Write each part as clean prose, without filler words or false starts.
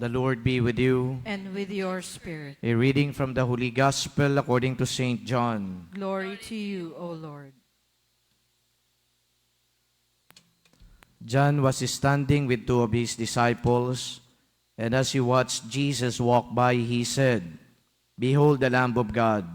The Lord be with you. and with your spirit. A reading from the Holy Gospel according to St. John. Glory to you, O Lord. John was standing with two of his disciples, and as he watched Jesus walk by, he said, "Behold the Lamb of God."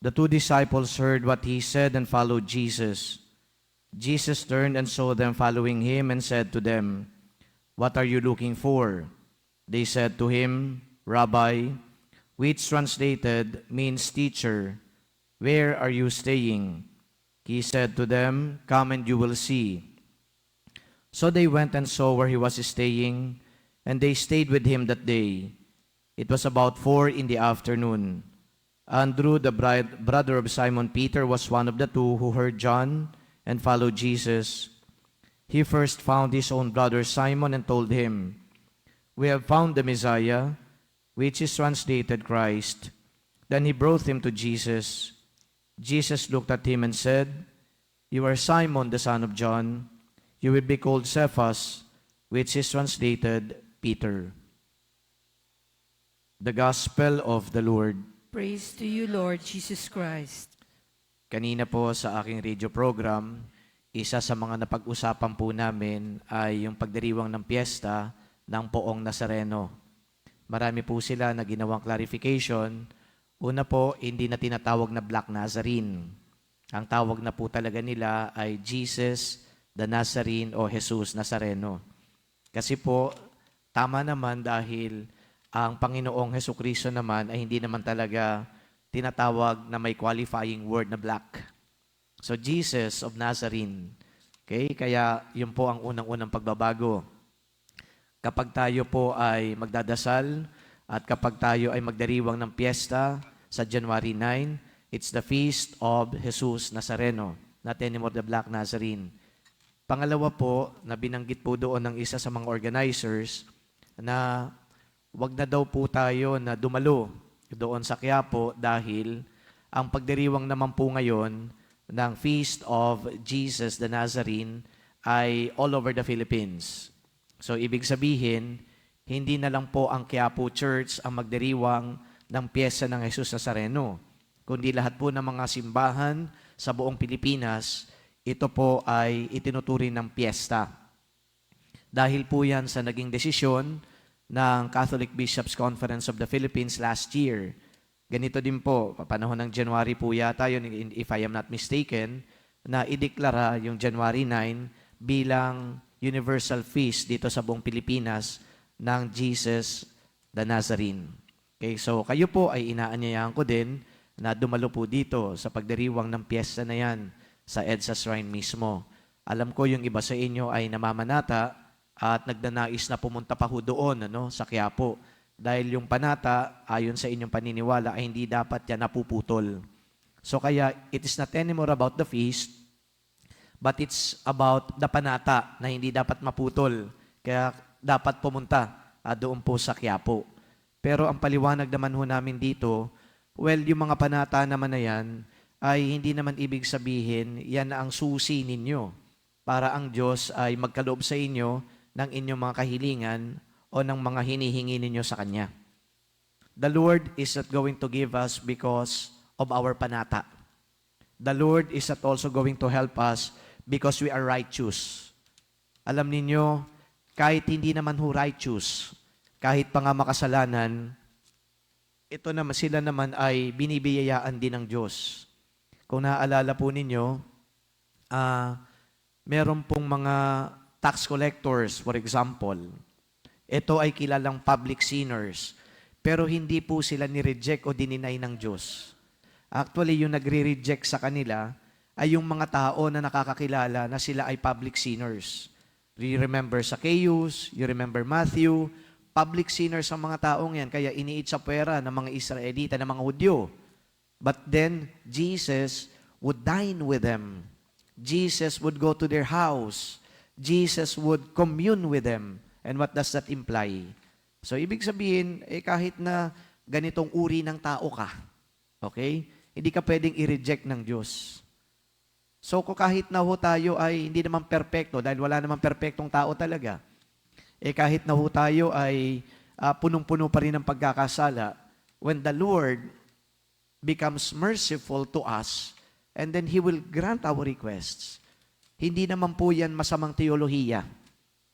The two disciples heard what he said and followed Jesus. Jesus turned and saw them following him and said to them, "What are you looking for?" They said to him, "Rabbi," which translated means teacher, "where are you staying?" He said to them, "Come and you will see." So they went and saw where he was staying, and they stayed with him that day. It was about 4 p.m. Andrew, the brother of Simon Peter, was one of the two who heard John and followed Jesus. He first found his own brother Simon and told him, "We have found the Messiah," which is translated Christ. Then he brought him to Jesus. Jesus looked at him and said, "You are Simon, the son of John. You will be called Cephas," which is translated Peter. The Gospel of the Lord. Praise to you, Lord Jesus Christ. Kanina po sa aking radio program, isa sa mga napag-usapan po namin ay yung pagdiriwang ng piyesta ng Poong Nazareno. Marami po sila na ginawang clarification. Una po, hindi na tinatawag na Black Nazarene. Ang tawag na po talaga nila ay Jesus the Nazarene o Jesus Nazareno. Kasi po, tama naman dahil ang Panginoong Hesukristo naman ay hindi naman talaga tinatawag na may qualifying word na black. So, Jesus of Nazarene. Okay? Kaya yun po ang unang-unang pagbabago. Kapag tayo po ay magdadasal at kapag tayo ay magdiriwang ng piyesta sa January 9, it's the feast of Jesus Nazareno, not anymore the Black Nazarene. Pangalawa po, na binanggit po doon ng isa sa mga organizers na wag na daw po tayo na dumalo doon sa Quiapo dahil ang pagdiriwang naman po ngayon ng Feast of Jesus the Nazarene ay all over the Philippines. So, ibig sabihin, hindi na lang po ang Quiapo Church ang magdiriwang ng piyesta ng Jesus Nazareno, kundi lahat po ng mga simbahan sa buong Pilipinas, ito po ay itinuturing ng piyesta. Dahil po yan sa naging desisyon ng Catholic Bishops' Conference of the Philippines last year. Ganito din po, panahon ng January po yata yun, if I am not mistaken, na ideklara yung January 9 bilang universal feast dito sa buong Pilipinas ng Jesus the Nazarene. Okay, so kayo po ay inaanyayahan ko din na dumalo po dito sa pagdiriwang ng piyesta na yan sa EDSA Shrine mismo. Alam ko yung iba sa inyo ay namamanata at nagdanais na pumunta pa ho doon sa Quiapo. Dahil yung panata, ayon sa inyong paniniwala, ay hindi dapat yan napuputol. So kaya, it is not anymore about the feast, but it's about the panata na hindi dapat maputol. Kaya dapat pumunta doon po sa Quiapo. Pero ang paliwanag naman ho namin dito, well, yung mga panata naman na yan, ay hindi naman ibig sabihin yan ang susi ninyo para ang Diyos ay magkaloob sa inyo ng inyong mga kahilingan o ng mga hinihingi ninyo sa Kanya. The Lord is not going to give us because of our panata. The Lord is not also going to help us because we are righteous. Alam ninyo, kahit hindi naman ho righteous, kahit pa nga makasalanan, ito naman, sila naman ay binibiyayaan din ng Diyos. Kung naaalala po ninyo, meron pong mga tax collectors, for example. Ito ay kilalang public sinners, pero hindi po sila ni-reject o dininay ng Diyos. Actually, yung nagre-reject sa kanila ay yung mga tao na nakakakilala na sila ay public sinners. You remember Zacchaeus, you remember Matthew, public sinners ang mga taong yan, kaya iniit sa pwera ng mga Israelita, ng mga Hudyo. But then, Jesus would dine with them. Jesus would go to their house. Jesus would commune with them. And what does that imply? So, ibig sabihin, kahit na ganitong uri ng tao ka, okay? Hindi ka pwedeng i-reject ng Diyos. So, kung kahit na ho tayo ay hindi naman perpekto, dahil wala naman perpektong tao talaga, kahit na ho tayo ay punong-puno pa rin ng pagkakasala, when the Lord becomes merciful to us, and then He will grant our requests. Hindi naman po yan masamang teolohiya.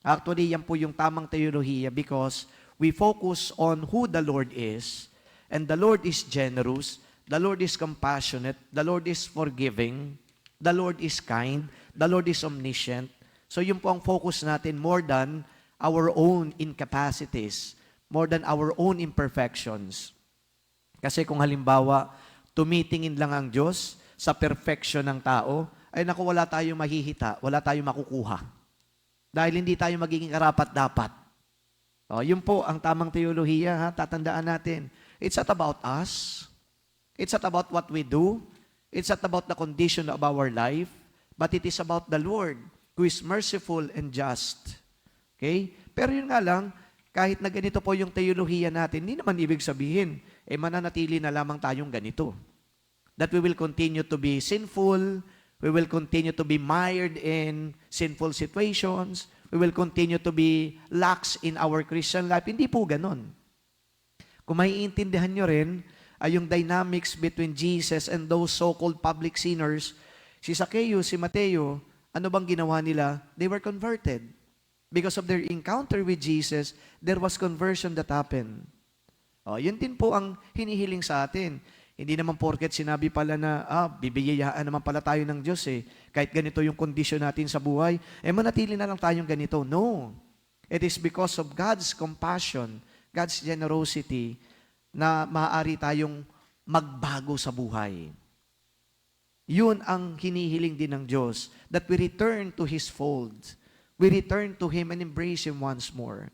Actually, yan po yung tamang teolohiya because we focus on who the Lord is, and the Lord is generous, the Lord is compassionate, the Lord is forgiving, the Lord is kind, the Lord is omniscient. So yun po ang focus natin more than our own incapacities, more than our own imperfections. Kasi kung halimbawa, tumitingin lang ang Diyos sa perfection ng tao, ay naku, wala tayong mahihita, wala tayong makukuha. Dahil hindi tayo magiging karapat-dapat. O, yun po ang tamang teolohiya, ha? Tatandaan natin. It's not about us. It's not about what we do. It's not about the condition of our life. But it is about the Lord who is merciful and just. Okay? Pero yun nga lang, kahit na ganito po yung teolohiya natin, hindi naman ibig sabihin, mananatili na lamang tayong ganito. That we will continue to be sinful, we will continue to be mired in sinful situations, we will continue to be lax in our Christian life. Hindi po ganon. Kung maiintindihan nyo rin, ay yung dynamics between Jesus and those so-called public sinners, si Zacchaeus, si Mateo, ano bang ginawa nila? They were converted. Because of their encounter with Jesus, there was conversion that happened. Yun din po ang hinihiling sa atin. Hindi naman porket sinabi pala na, bibiyayaan naman pala tayo ng Diyos eh. Kahit ganito yung kondisyon natin sa buhay, manatili na lang tayong ganito. No. It is because of God's compassion, God's generosity, na maaari tayong magbago sa buhay. Yun ang hinihiling din ng Diyos, that we return to His fold. We return to Him and embrace Him once more.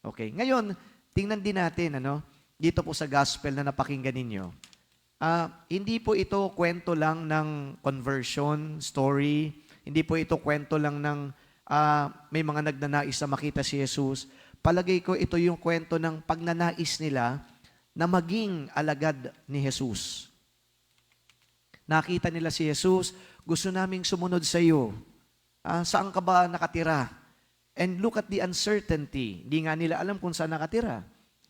Okay, ngayon, tingnan din natin, dito po sa gospel na napakinggan ninyo. Hindi po ito kwento lang ng conversion story. Hindi po ito kwento lang ng may mga nagnanais na makita si Jesus. Palagay ko ito yung kwento ng pagnanais nila na maging alagad ni Jesus. Nakita nila si Jesus, gusto naming sumunod sa iyo. Saan ka ba nakatira? And look at the uncertainty. Hindi nga nila alam kung saan nakatira.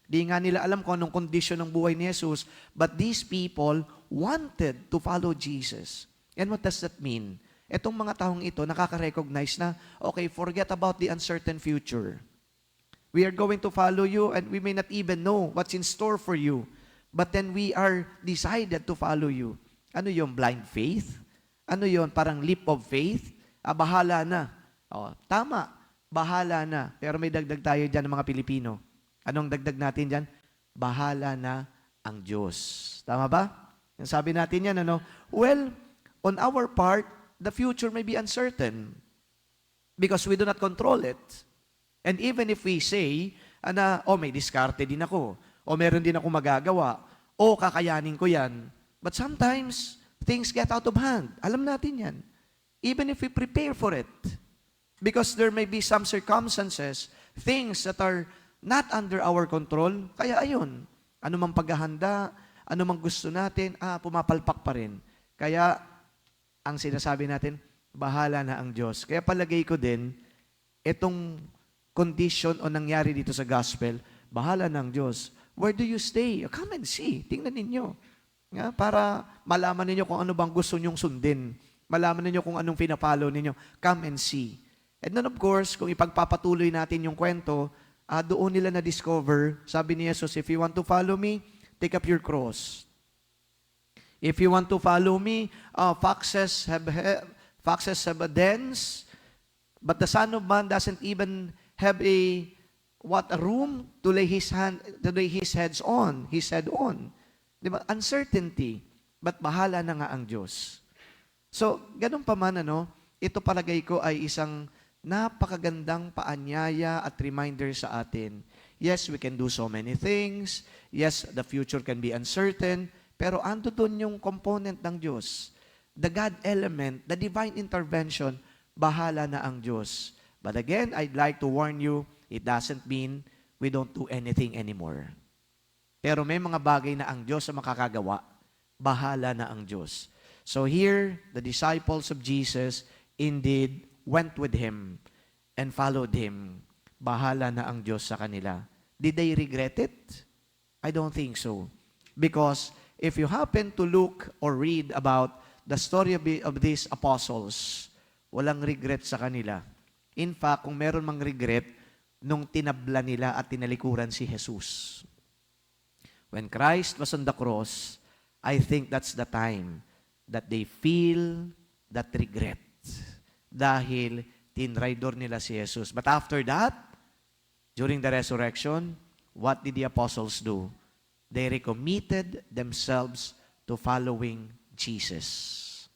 Di nga nila alam kung anong kondisyon ng buhay ni Jesus, but these people wanted to follow Jesus. And what does that mean? Etong mga taong ito nakaka-recognize na, okay, forget about the uncertain future. We are going to follow you and we may not even know what's in store for you. But then we are decided to follow you. Ano yung blind faith? Ano yon parang leap of faith? Bahala na. Tama, bahala na. Pero may dagdag tayo dyan ng mga Pilipino. Anong dagdag natin dyan? Bahala na ang Diyos. Tama ba? Yung sabi natin yan, Well, on our part, the future may be uncertain because we do not control it. And even if we say, may diskarte din ako, o meron din ako magagawa, o kakayanin ko yan. But sometimes, things get out of hand. Alam natin yan. Even if we prepare for it. Because there may be some circumstances, things that are not under our control. Kaya ayun, anumang paghahanda, anumang gusto natin, pumapalpak pa rin. Kaya, ang sinasabi natin, bahala na ang Diyos. Kaya palagay ko din, itong condition o nangyari dito sa gospel, bahala na ang Diyos. Where do you stay? Come and see. Tingnan ninyo. Para malaman ninyo kung ano bang gusto nyong sundin. Malaman ninyo kung anong pinapalo ninyo. Come and see. And then of course, kung ipagpapatuloy natin yung kwento, doon nila na-discover, sabi ni Jesus, if you want to follow me, take up your cross. If you want to follow me, foxes have a dens, but the Son of Man doesn't even have a room to lay his head on. Diba? Uncertainty, but bahala na nga ang Diyos. So, ganun pa man, ito palagay ko ay isang napakagandang paanyaya at reminder sa atin. Yes, we can do so many things. Yes, the future can be uncertain. Pero ando doon yung component ng Diyos. The God element, the divine intervention, bahala na ang Diyos. But again, I'd like to warn you, it doesn't mean we don't do anything anymore. Pero may mga bagay na ang Diyos ang makakagawa. Bahala na ang Diyos. So here, the disciples of Jesus indeed went with Him and followed Him. Bahala na ang Diyos sa kanila. Did they regret it? I don't think so. Because if you happen to look or read about the story of these apostles, walang regret sa kanila. In fact, kung meron mang regret, nung tinabla nila at tinalikuran si Jesus. When Christ was on the cross, I think that's the time that they feel that regret. Dahil tinraidor nila si Jesus. But after that, during the resurrection, what did the apostles do? They recommitted themselves to following Jesus.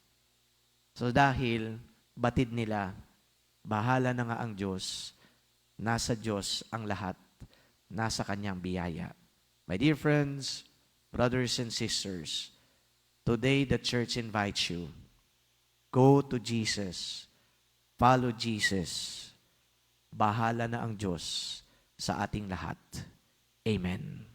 So dahil batid nila, bahala na nga ang Diyos, nasa Diyos ang lahat, nasa Kanyang biyaya. My dear friends, brothers and sisters, today the church invites you, go to Jesus, follow Jesus, bahala na ang Diyos sa ating lahat. Amen.